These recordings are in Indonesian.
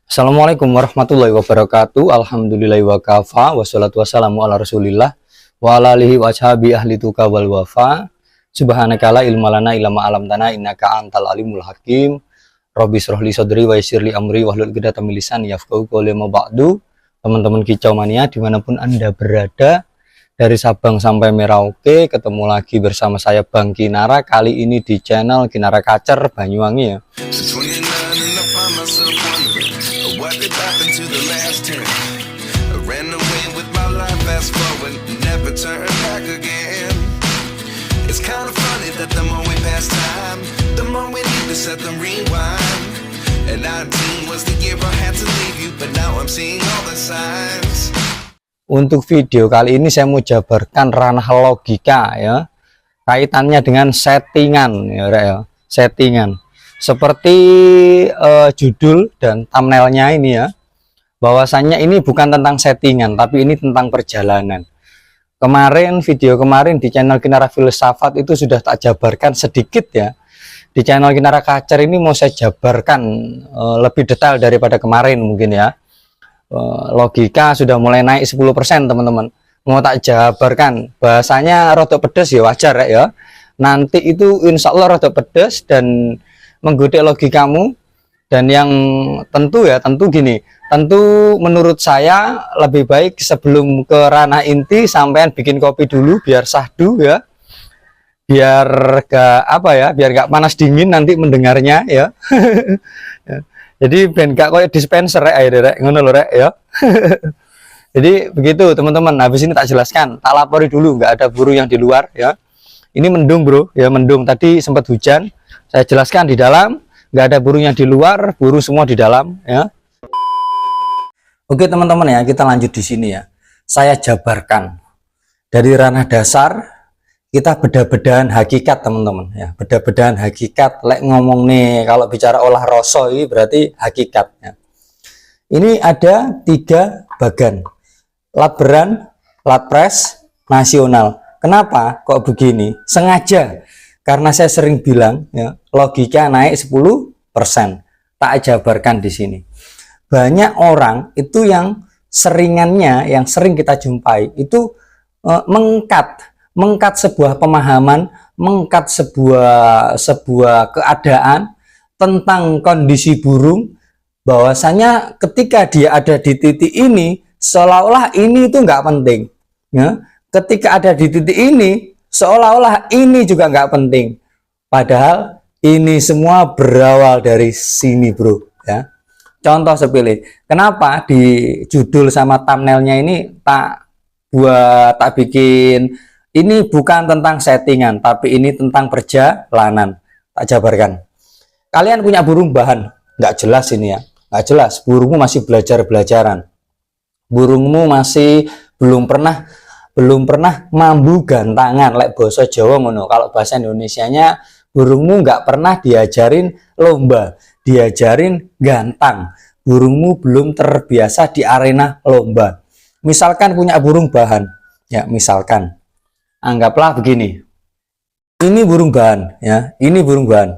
Assalamualaikum warahmatullahi wabarakatuh. Alhamdulillahi wa kafa. Wassalatu wassalamu ala rasulillah wa ala alihi wa ashabi ahli tuka wal wafa. Subhanaka la ilma lana illa ma 'allamtana innaka antal alimul hakim. Rabbi shrah li sadri wa yassir li amri wahlul 'uqdatam min lisani yafqahu qawli ma ba'du. Teman-teman Kicau Mania dimanapun Anda berada, dari Sabang sampai Merauke, ketemu lagi bersama saya Bang Kinara, kali ini di channel Kinara Kacer Banyuwangi ya. Untuk video kali ini saya mau jabarkan ranah logika ya, kaitannya dengan settingan ya, settingan seperti judul dan thumbnailnya ini ya, bahwasannya ini bukan tentang settingan tapi ini tentang perjalanan. Kemarin video kemarin di channel Kinara Filsafat itu sudah tak jabarkan sedikit ya. Di channel Kinara Kacer ini mau saya jabarkan lebih detail daripada kemarin mungkin ya. Logika sudah mulai naik 10% teman-teman, mau tak jabarkan. Bahasanya rada pedes ya, wajar ya, nanti itu insya Allah rada pedes dan menggoda logikamu. Dan yang tentu gini, tentu menurut saya lebih baik sebelum ke ranah inti sampean bikin kopi dulu biar sahdu ya, biar biar gak panas dingin nanti mendengarnya ya. Jadi ben gak koyo dispenser rek ngono lho rek ya. Jadi begitu teman-teman. Habis ini tak jelaskan, tak lapori dulu, nggak ada burung yang di luar ya. Ini mendung bro ya, mendung, tadi sempat hujan. Saya jelaskan di dalam, nggak ada burung yang di luar, burung semua di dalam ya. Oke teman-teman ya, kita lanjut di sini ya. Saya jabarkan dari ranah dasar, kita beda-bedahan hakikat teman-teman ya, beda-bedahan hakikat. Lek ngomong nih, kalau bicara olah rasa ini berarti hakikatnya. Ini ada 3 bagan, latberan, latpres, nasional. Kenapa kok begini? Sengaja, karena saya sering bilang ya, logika naik 10%. Tak jabarkan di sini. Banyak orang itu yang seringannya, yang sering kita jumpai itu mengkat sebuah pemahaman, mengkat sebuah keadaan tentang kondisi burung, bahwasanya ketika dia ada di titik ini seolah-olah ini itu nggak penting ya. Ketika ada di titik ini seolah-olah ini juga nggak penting, padahal ini semua berawal dari sini bro ya. Contoh sepele, kenapa di judul sama thumbnailnya ini tak bikin ini bukan tentang settingan, tapi ini tentang perjalanan. Tak jabarkan. Kalian punya burung bahan, nggak jelas ini ya, nggak jelas. Burungmu masih belajaran. Burungmu masih belum pernah mambu gantangan, lek bahasa Jawa ngono. Kalau bahasa Indonesianya, burungmu nggak pernah diajarin lomba, diajarin gantang. Burungmu belum terbiasa di arena lomba. Misalkan punya burung bahan, ya misalkan. Anggaplah begini, ini burung bahan ya, ini burung bahan,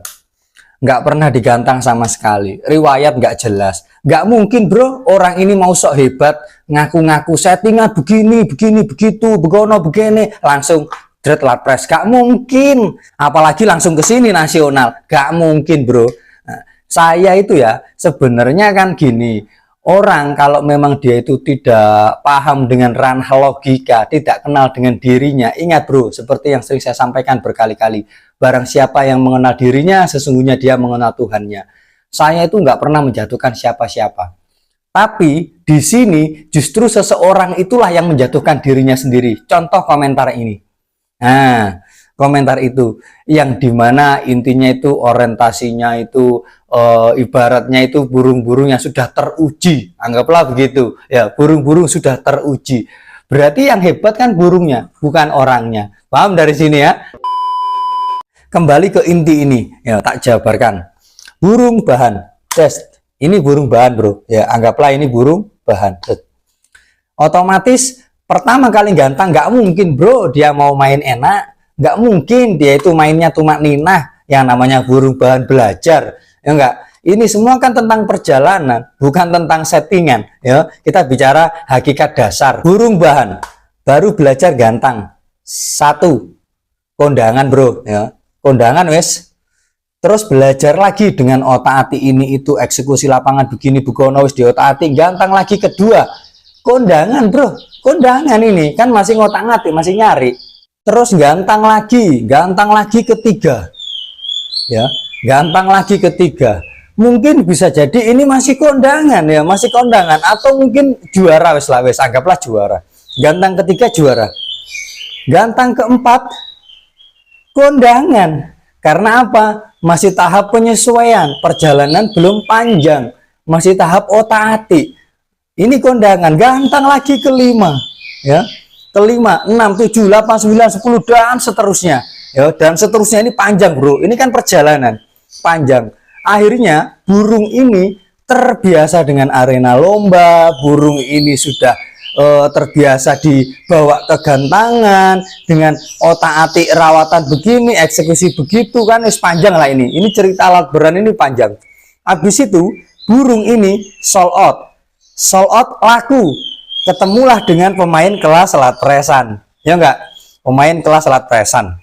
nggak pernah digantang sama sekali, riwayat nggak jelas. Nggak mungkin bro, orang ini mau sok hebat, ngaku-ngaku settingan begini, begitu, begono, begini, langsung dread latpres. Nggak mungkin, apalagi langsung ke sini nasional, nggak mungkin bro. Nah, saya itu ya sebenarnya kan gini. Orang kalau memang dia itu tidak paham dengan ranah logika, tidak kenal dengan dirinya, ingat bro, seperti yang sering saya sampaikan berkali-kali, barang siapa yang mengenal dirinya, sesungguhnya dia mengenal Tuhannya. Saya itu nggak pernah menjatuhkan siapa-siapa. Tapi di sini justru seseorang itulah yang menjatuhkan dirinya sendiri. Contoh komentar ini. Nah, komentar itu yang dimana intinya itu orientasinya itu ibaratnya itu burung-burung yang sudah teruji, anggaplah begitu ya, burung-burung sudah teruji, berarti yang hebat kan burungnya bukan orangnya. Paham dari sini ya? Kembali ke inti ini ya, tak jabarkan. Burung bahan, ini burung bahan bro ya, anggaplah ini burung bahan. Otomatis pertama kali gantang nggak mungkin bro dia mau main enak, nggak mungkin dia itu mainnya tumak ninah, yang namanya burung bahan belajar ya enggak. Ini semua kan tentang perjalanan, bukan tentang settingan. Ya, kita bicara hakikat dasar. Burung bahan baru belajar gantang. 1, kondangan bro, ya. Kondangan wes. Terus belajar lagi dengan otak-atik ini itu, eksekusi lapangan begini begono wis di otak-atik, gantang lagi. 2, kondangan bro, kondangan ini kan masih ngotak-atik, masih nyari. Terus gantang lagi 3, ya, gantang lagi 3. Mungkin bisa jadi ini masih kondangan, ya, masih kondangan, atau mungkin juara wes lah, wes anggaplah juara. Gantang 3 juara. Gantang 4 kondangan. Karena apa? Masih tahap penyesuaian, perjalanan belum panjang, masih tahap otak-atik. Ini kondangan. Gantang lagi 5, ya. 5, 6, 7, 8, 9, 10 dan seterusnya. Ya, dan seterusnya ini panjang, bro. Ini kan perjalanan panjang. Akhirnya burung ini terbiasa dengan arena lomba, burung ini sudah terbiasa dibawa ke gantangan dengan otak-atik rawatan begini, eksekusi begitu kan, panjang lah ini. Ini cerita alat beran ini panjang. Habis itu burung ini sold out laku. Ketemulah dengan pemain kelas latresan, ya enggak? Pemain kelas latresan.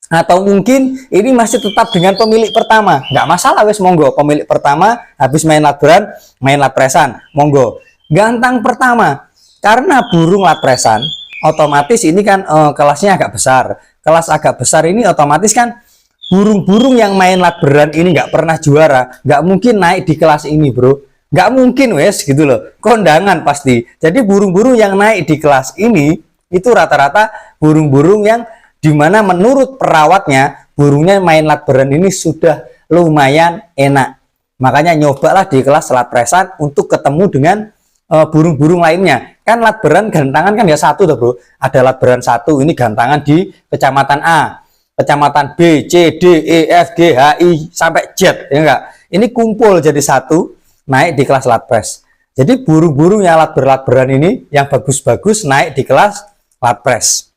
Atau mungkin ini masih tetap dengan pemilik pertama, nggak masalah wes, monggo. Pemilik pertama habis main latberan, main latresan, monggo. Gantang pertama, karena burung latresan otomatis ini kan kelasnya agak besar. Kelas agak besar ini otomatis kan burung-burung yang main latberan ini nggak pernah juara, nggak mungkin naik di kelas ini bro, nggak mungkin wes gitu loh, kondangan pasti. Jadi burung-burung yang naik di kelas ini itu rata-rata burung-burung yang dimana menurut perawatnya burungnya main latberan ini sudah lumayan enak. Makanya nyobalah di kelas latresan untuk ketemu dengan burung-burung lainnya. Kan latberan gantangan kan ya satu tuh bro. Ada latberan 1 ini gantangan di kecamatan A, kecamatan B, C, D, E, F, G, H, I sampai Z, ya enggak? Ini kumpul jadi 1 naik di kelas latpres. Jadi burung-burung yang latberan ini yang bagus-bagus naik di kelas latpres.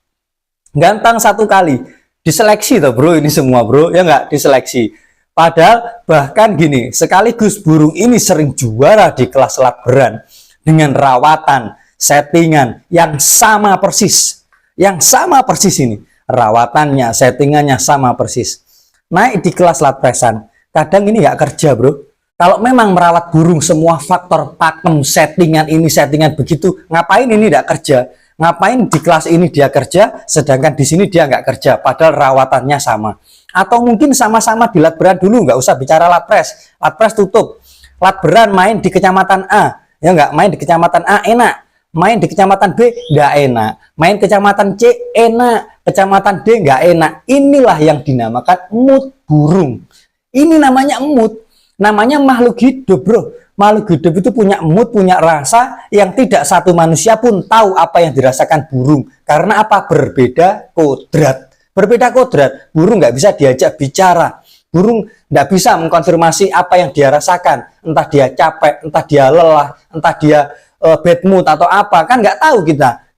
Gantang 1 kali diseleksi tuh bro, ini semua bro, ya enggak, diseleksi. Padahal bahkan gini, sekaligus burung ini sering juara di kelas latberan dengan rawatan, settingan yang sama persis, ini rawatannya, settingannya sama persis. Naik di kelas latpresan, kadang ini nggak kerja bro. Kalau memang merawat burung semua faktor pakem, settingan ini, settingan begitu, ngapain ini nggak kerja? Ngapain di kelas ini dia kerja, sedangkan di sini dia nggak kerja, padahal rawatannya sama. Atau mungkin sama-sama di latberan dulu, nggak usah bicara latpres tutup. Latberan main di kecamatan A, ya nggak, main di kecamatan A enak, main di kecamatan B nggak enak, main kecamatan C enak, kecamatan D nggak enak. Inilah yang dinamakan mood burung. Ini namanya mood, namanya makhluk hidup bro. Makhluk hidup itu punya mood, punya rasa yang tidak satu manusia pun tahu apa yang dirasakan burung. Karena apa? Berbeda kodrat. Berbeda kodrat. Burung nggak bisa diajak bicara. Burung nggak bisa mengkonfirmasi apa yang dia rasakan. Entah dia capek, entah dia lelah, entah dia bad mood atau apa. Kan nggak tahu kita.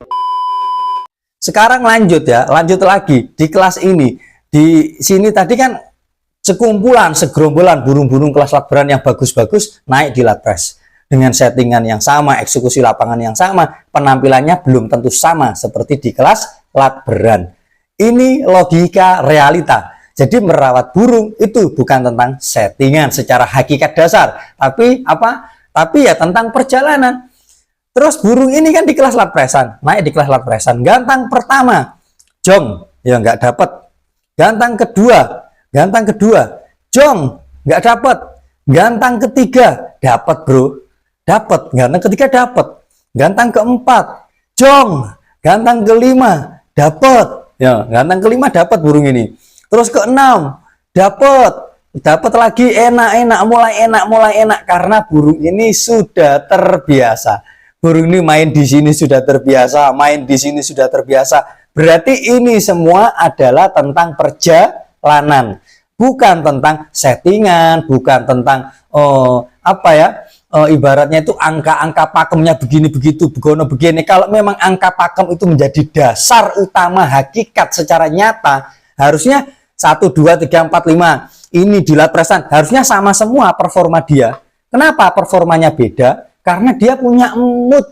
Sekarang lanjut ya, lanjut lagi di kelas ini. Di sini tadi kan sekumpulan, segerombolan burung-burung kelas latberan yang bagus-bagus naik di latpres dengan settingan yang sama, eksekusi lapangan yang sama, penampilannya belum tentu sama seperti di kelas latberan. Ini logika realita. Jadi merawat burung itu bukan tentang settingan secara hakikat dasar, tapi apa? Tapi ya tentang perjalanan. Terus burung ini kan di kelas latpresan, naik di kelas latpresan. Gantang pertama, jong, ya nggak dapat. Gantang kedua, jong, nggak dapat. Gantang ketiga, dapat bro, dapat. Gantang ketiga dapat. Gantang keempat, jong. Gantang kelima, dapat. Ya, gantang kelima dapat burung ini. Terus keenam, dapat lagi, enak, mulai enak karena burung ini sudah terbiasa. Burung ini main di sini sudah terbiasa, main di sini sudah terbiasa. Berarti ini semua adalah tentang perjalanan, bukan tentang settingan, bukan tentang ibaratnya itu angka-angka pakemnya begini begitu, begono begini. Kalau memang angka pakem itu menjadi dasar utama hakikat secara nyata, harusnya 1, 2, 3, 4, 5 ini di Latpresan, harusnya sama semua performa dia. Kenapa performanya beda? Karena dia punya mood.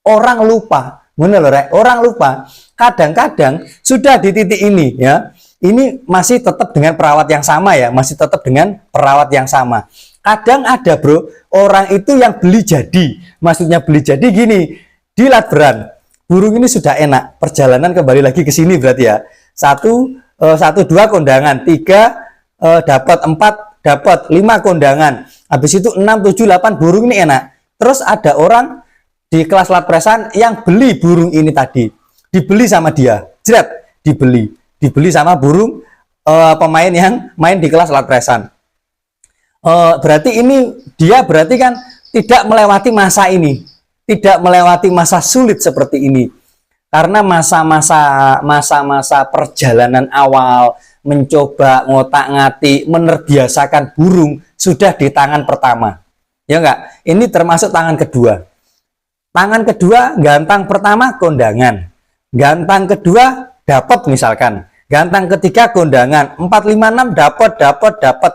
Orang lupa, bener loh, orang lupa. Kadang-kadang sudah di titik ini ya, ini masih tetap dengan perawat yang sama ya, masih tetap dengan perawat yang sama. Kadang ada bro, orang itu yang beli jadi, maksudnya beli jadi gini, di Latberan, burung ini sudah enak, perjalanan kembali lagi ke sini berarti ya, satu dua kondangan, tiga dapat, empat dapat, 5 kondangan, habis itu 6, 7, 8 burung ini enak. Terus ada orang di kelas Latpresan yang beli burung ini tadi, dibeli sama dia, jret, dibeli sama burung pemain yang main di kelas Latpresan. Berarti ini dia berarti kan tidak melewati masa ini, tidak melewati masa sulit seperti ini, karena masa-masa perjalanan awal mencoba ngotak-ngatik menerbiasakan burung sudah di tangan pertama, ya enggak? Ini termasuk tangan kedua. Tangan kedua, gantang pertama kondangan, gantang kedua dapat misalkan, gantang ketiga kondangan, 4, 5, 6 dapat.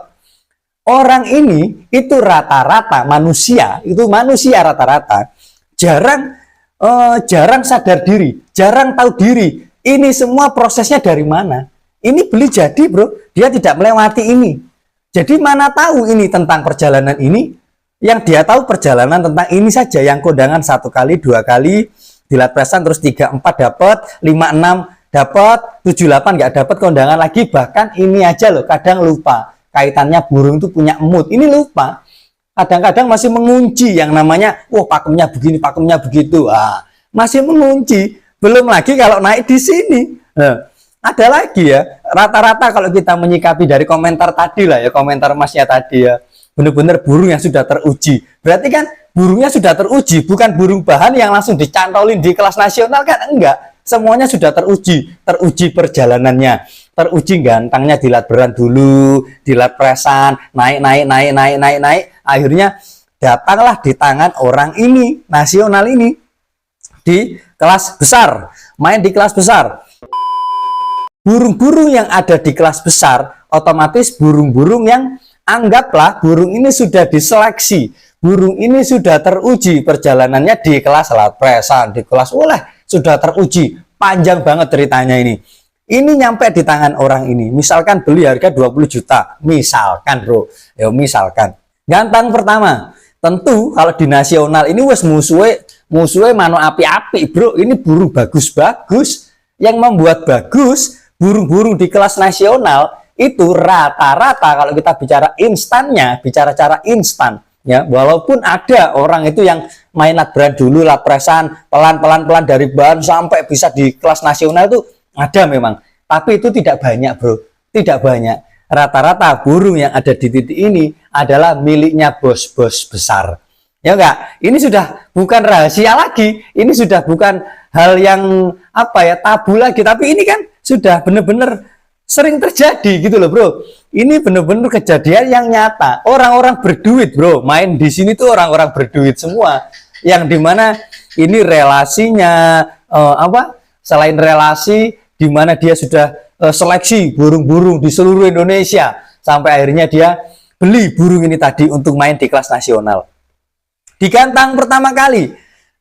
Orang ini itu rata-rata manusia, itu manusia rata-rata jarang sadar diri, jarang tahu diri. Ini semua prosesnya dari mana? Ini beli jadi bro, dia tidak melewati ini. Jadi mana tahu ini tentang perjalanan ini? Yang dia tahu perjalanan tentang ini saja, yang kondangan 1 kali, 2 kali di Latpresan, terus 3, 4 dapat, 5, 6 dapat, 7, 8 nggak dapat kondangan lagi. Bahkan ini aja loh, kadang lupa kaitannya burung itu punya mood. Ini lupa. Kadang-kadang masih mengunci yang namanya, wah pakemnya begini, pakemnya begitu. Masih mengunci. Belum lagi kalau naik di sini. Ada lagi ya, rata-rata kalau kita menyikapi dari komentar tadi lah ya, komentar masnya tadi ya, benar-benar burung yang sudah teruji. Berarti kan burungnya sudah teruji, bukan burung bahan yang langsung dicantolin di kelas nasional kan, enggak. Semuanya sudah teruji perjalanannya, teruji gantangnya di Latberan dulu, di Latpresan, naik. Akhirnya datanglah di tangan orang ini, nasional ini, di kelas besar, main di kelas besar. Burung-burung yang ada di kelas besar, otomatis burung-burung yang anggaplah burung ini sudah diseleksi, burung ini sudah teruji perjalanannya di kelas Latpresan, di kelas sudah teruji, panjang banget ceritanya ini. Ini nyampe di tangan orang ini, misalkan beli harga 20 juta, misalkan bro, ya misalkan. Gantang pertama, tentu kalau di nasional ini wes musuhnya mano api-api bro, ini burung bagus-bagus. Yang membuat bagus burung-burung di kelas nasional itu rata-rata kalau kita bicara instannya, bicara cara instan ya, walaupun ada orang itu yang main Latberan dulu, Latpresan, pelan-pelan dari bahan sampai bisa di kelas nasional itu ada memang, tapi itu tidak banyak bro, tidak banyak. Rata-rata burung yang ada di titik ini adalah miliknya bos-bos besar, ya enggak? Ini sudah bukan rahasia lagi, ini sudah bukan hal yang apa ya, tabu lagi, tapi ini kan sudah benar-benar sering terjadi gitu loh bro. Ini benar-benar kejadian yang nyata. Orang-orang berduit bro, main di sini tuh orang-orang berduit semua. Yang dimana ini relasinya selain relasi, dimana dia sudah seleksi burung-burung di seluruh Indonesia, sampai akhirnya dia beli burung ini tadi untuk main di kelas nasional. Di gantang pertama kali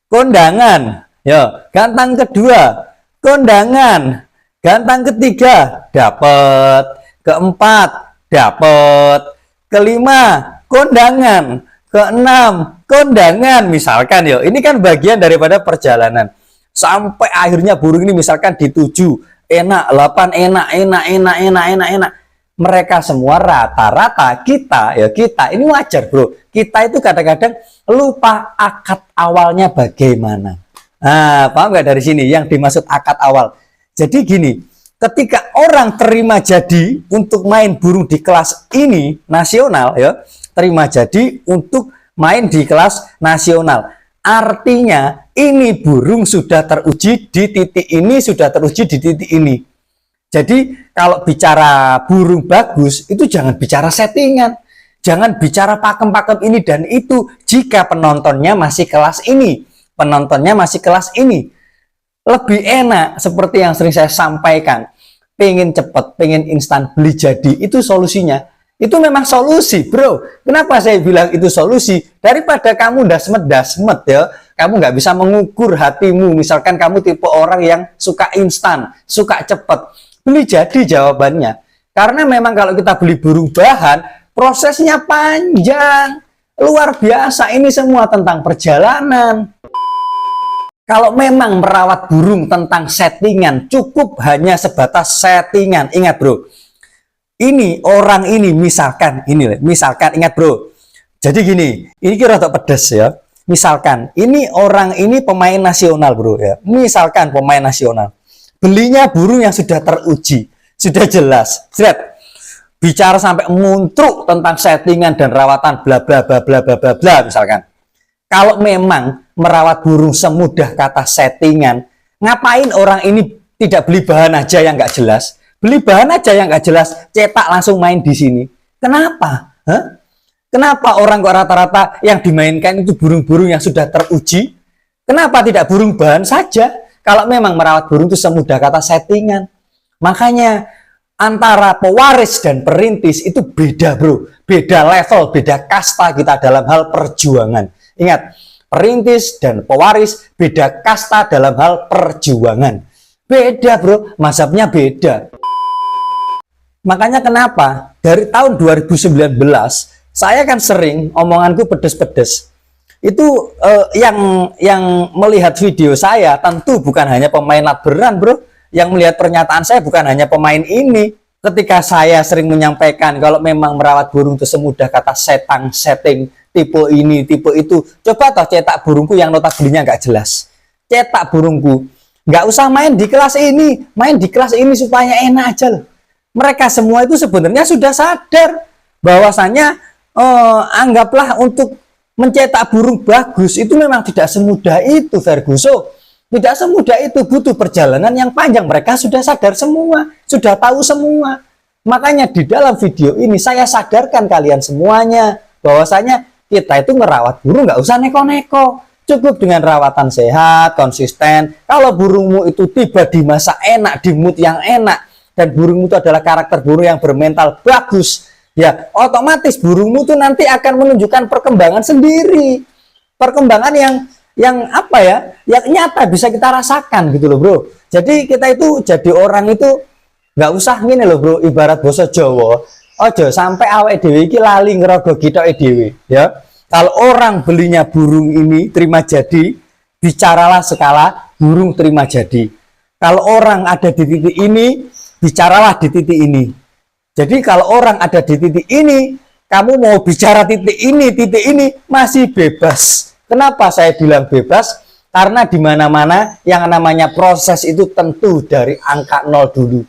kondangan, ya, gantang kedua kondangan, gantang ketiga dapat, keempat dapat, kelima kondangan, keenam kondangan misalkan ya. Ini kan bagian daripada perjalanan sampai akhirnya burung ini misalkan di 7 enak, 8 enak. Mereka semua rata-rata kita ini wajar bro. Kita itu kadang-kadang lupa akad awalnya bagaimana. Paham nggak dari sini yang dimaksud akad awal? Jadi gini, ketika orang terima jadi untuk main burung di kelas ini nasional ya, terima jadi untuk main di kelas nasional, artinya ini burung sudah teruji di titik ini, sudah teruji di titik ini. Jadi kalau bicara burung bagus itu jangan bicara settingan, jangan bicara pakem-pakem ini dan itu jika penontonnya masih kelas ini, penontonnya masih kelas ini. Lebih enak seperti yang sering saya sampaikan, pengen cepet, pengen instan, beli jadi, itu solusinya. Itu memang solusi, bro. Kenapa saya bilang itu solusi? Daripada kamu dasmet-dasmet ya, kamu nggak bisa mengukur hatimu. Misalkan kamu tipe orang yang suka instan, suka cepet. Beli jadi jawabannya. Karena memang kalau kita beli burung bahan, prosesnya panjang. Luar biasa, ini semua tentang perjalanan. Kalau memang merawat burung tentang settingan, cukup hanya sebatas settingan. Ingat bro, ini orang ini misalkan ingat bro. Jadi gini, ini kira rada pedes ya. Misalkan ini orang ini pemain nasional bro ya. Misalkan pemain nasional. Belinya burung yang sudah teruji, sudah jelas. Bicara sampai muntruk tentang settingan dan rawatan bla bla bla bla bla bla bla misalkan. Kalau memang merawat burung semudah kata settingan, ngapain orang ini tidak beli bahan aja yang nggak jelas? Beli bahan aja yang nggak jelas, cetak langsung main di sini. Kenapa? Kenapa orang kok rata-rata yang dimainkan itu burung-burung yang sudah teruji? Kenapa tidak burung bahan saja? Kalau memang merawat burung itu semudah kata settingan. Makanya antara pewaris dan perintis itu beda bro. Beda level, beda kasta kita dalam hal perjuangan. Ingat, perintis dan pewaris beda kasta dalam hal perjuangan. Beda bro, mazhabnya beda. Makanya kenapa dari tahun 2019 saya kan sering omonganku pedes-pedes. Itu yang melihat video saya tentu bukan hanya pemain latberan bro. Yang melihat pernyataan saya bukan hanya pemain ini. Ketika saya sering menyampaikan kalau memang merawat burung itu semudah kata setting, tipe ini, tipe itu. Coba toh cetak burungku yang notabene nggak jelas. Cetak burungku. Nggak usah main di kelas ini. Main di kelas ini supaya enak aja loh. Mereka semua itu sebenarnya sudah sadar bahwasanya anggaplah untuk mencetak burung bagus itu memang tidak semudah itu Ferguson. Tidak semudah itu, butuh perjalanan yang panjang. Mereka sudah sadar semua, sudah tahu semua. Makanya di dalam video ini saya sadarkan kalian semuanya bahwasanya kita itu merawat burung nggak usah neko-neko. Cukup dengan rawatan sehat, konsisten. Kalau burungmu itu tiba di masa enak, di mood yang enak, dan burungmu itu adalah karakter burung yang bermental bagus, ya otomatis burungmu itu nanti akan menunjukkan perkembangan sendiri, perkembangan yang apa ya, yang nyata bisa kita rasakan gitu loh bro. Jadi kita itu jadi orang itu nggak usah gini loh bro, ibarat basa Jawa, ojo sampai awake dhewe iki lali ngerogogi tok dhewe ya. Kalau orang belinya burung ini terima jadi, bicaralah skala burung terima jadi. Kalau orang ada di titik ini, bicaralah di titik ini. Jadi kalau orang ada di titik ini, kamu mau bicara titik ini masih bebas. Kenapa saya bilang bebas? Karena di mana-mana yang namanya proses itu tentu dari angka 0 dulu.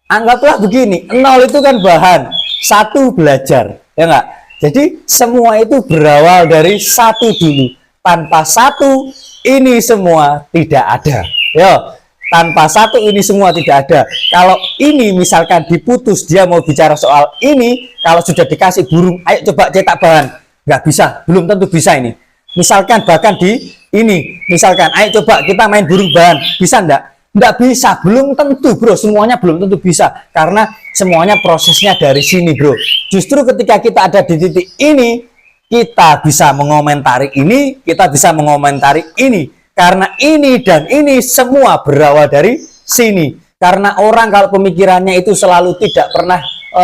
Anggaplah begini, 0 itu kan bahan, 1 belajar, ya enggak? Jadi semua itu berawal dari 1 dulu. Tanpa 1 ini semua tidak ada. Yo. Tanpa 1 ini semua tidak ada. Kalau ini misalkan diputus, dia mau bicara soal ini, kalau sudah dikasih burung, ayo coba cetak bahan. Nggak bisa, belum tentu bisa ini. Misalkan bahkan di ini, misalkan, ayo coba kita main burung bahan. Bisa enggak? Nggak bisa, belum tentu bro. Semuanya belum tentu bisa. Karena semuanya prosesnya dari sini bro. Justru ketika kita ada di titik ini, kita bisa mengomentari ini, kita bisa mengomentari ini. Karena ini dan ini semua berawal dari sini. Karena orang kalau pemikirannya itu selalu tidak pernah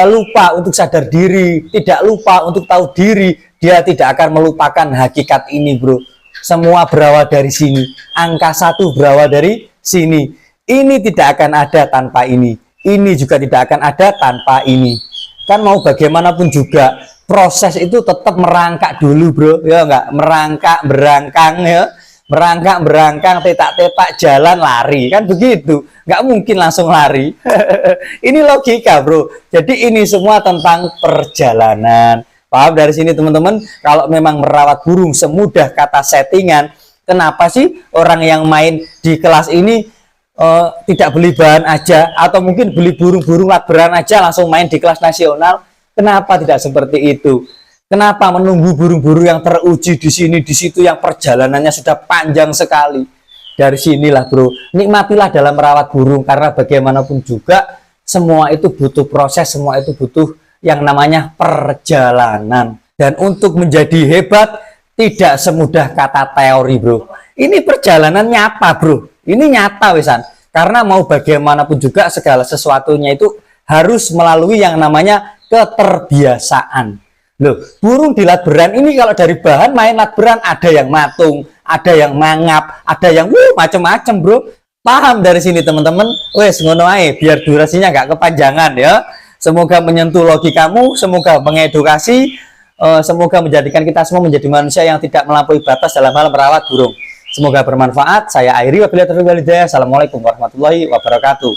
lupa untuk sadar diri, tidak lupa untuk tahu diri, dia tidak akan melupakan hakikat ini bro. Semua berawal dari sini. Angka 1 berawal dari sini. Ini tidak akan ada tanpa ini. Ini juga tidak akan ada tanpa ini. Kan mau bagaimanapun juga proses itu tetap merangkak dulu bro. Ya enggak, merangkak, berangkang ya. Merangkak, berangkang, tetak-tetak, jalan, lari. Kan begitu. Nggak mungkin langsung lari. Ini logika, bro. Jadi ini semua tentang perjalanan. Paham dari sini, teman-teman? Kalau memang merawat burung semudah kata settingan, kenapa sih orang yang main di kelas ini tidak beli bahan aja? Atau mungkin beli burung-burung latberan aja langsung main di kelas nasional? Kenapa tidak seperti itu? Kenapa menunggu burung-burung yang teruji di sini, di situ yang perjalanannya sudah panjang sekali? Dari sinilah bro, nikmatilah dalam merawat burung. Karena bagaimanapun juga semua itu butuh proses, semua itu butuh yang namanya perjalanan. Dan untuk menjadi hebat tidak semudah kata teori, bro. Ini perjalanan nyata, bro. Ini nyata, wesan. Karena mau bagaimanapun juga segala sesuatunya itu harus melalui yang namanya keterbiasaan. Loh, burung di latberan ini kalau dari bahan main latberan ada yang matung, ada yang mangap, ada yang macem-macem, bro. Paham dari sini teman-teman? Wes ngono ae biar durasinya nggak kepanjangan ya. Semoga menyentuh logikamu, semoga mengedukasi, semoga menjadikan kita semua menjadi manusia yang tidak melampaui batas dalam hal merawat burung. Semoga bermanfaat. Saya Airi, wabillahi taufiq wal hidayah. Assalamualaikum warahmatullahi wabarakatuh.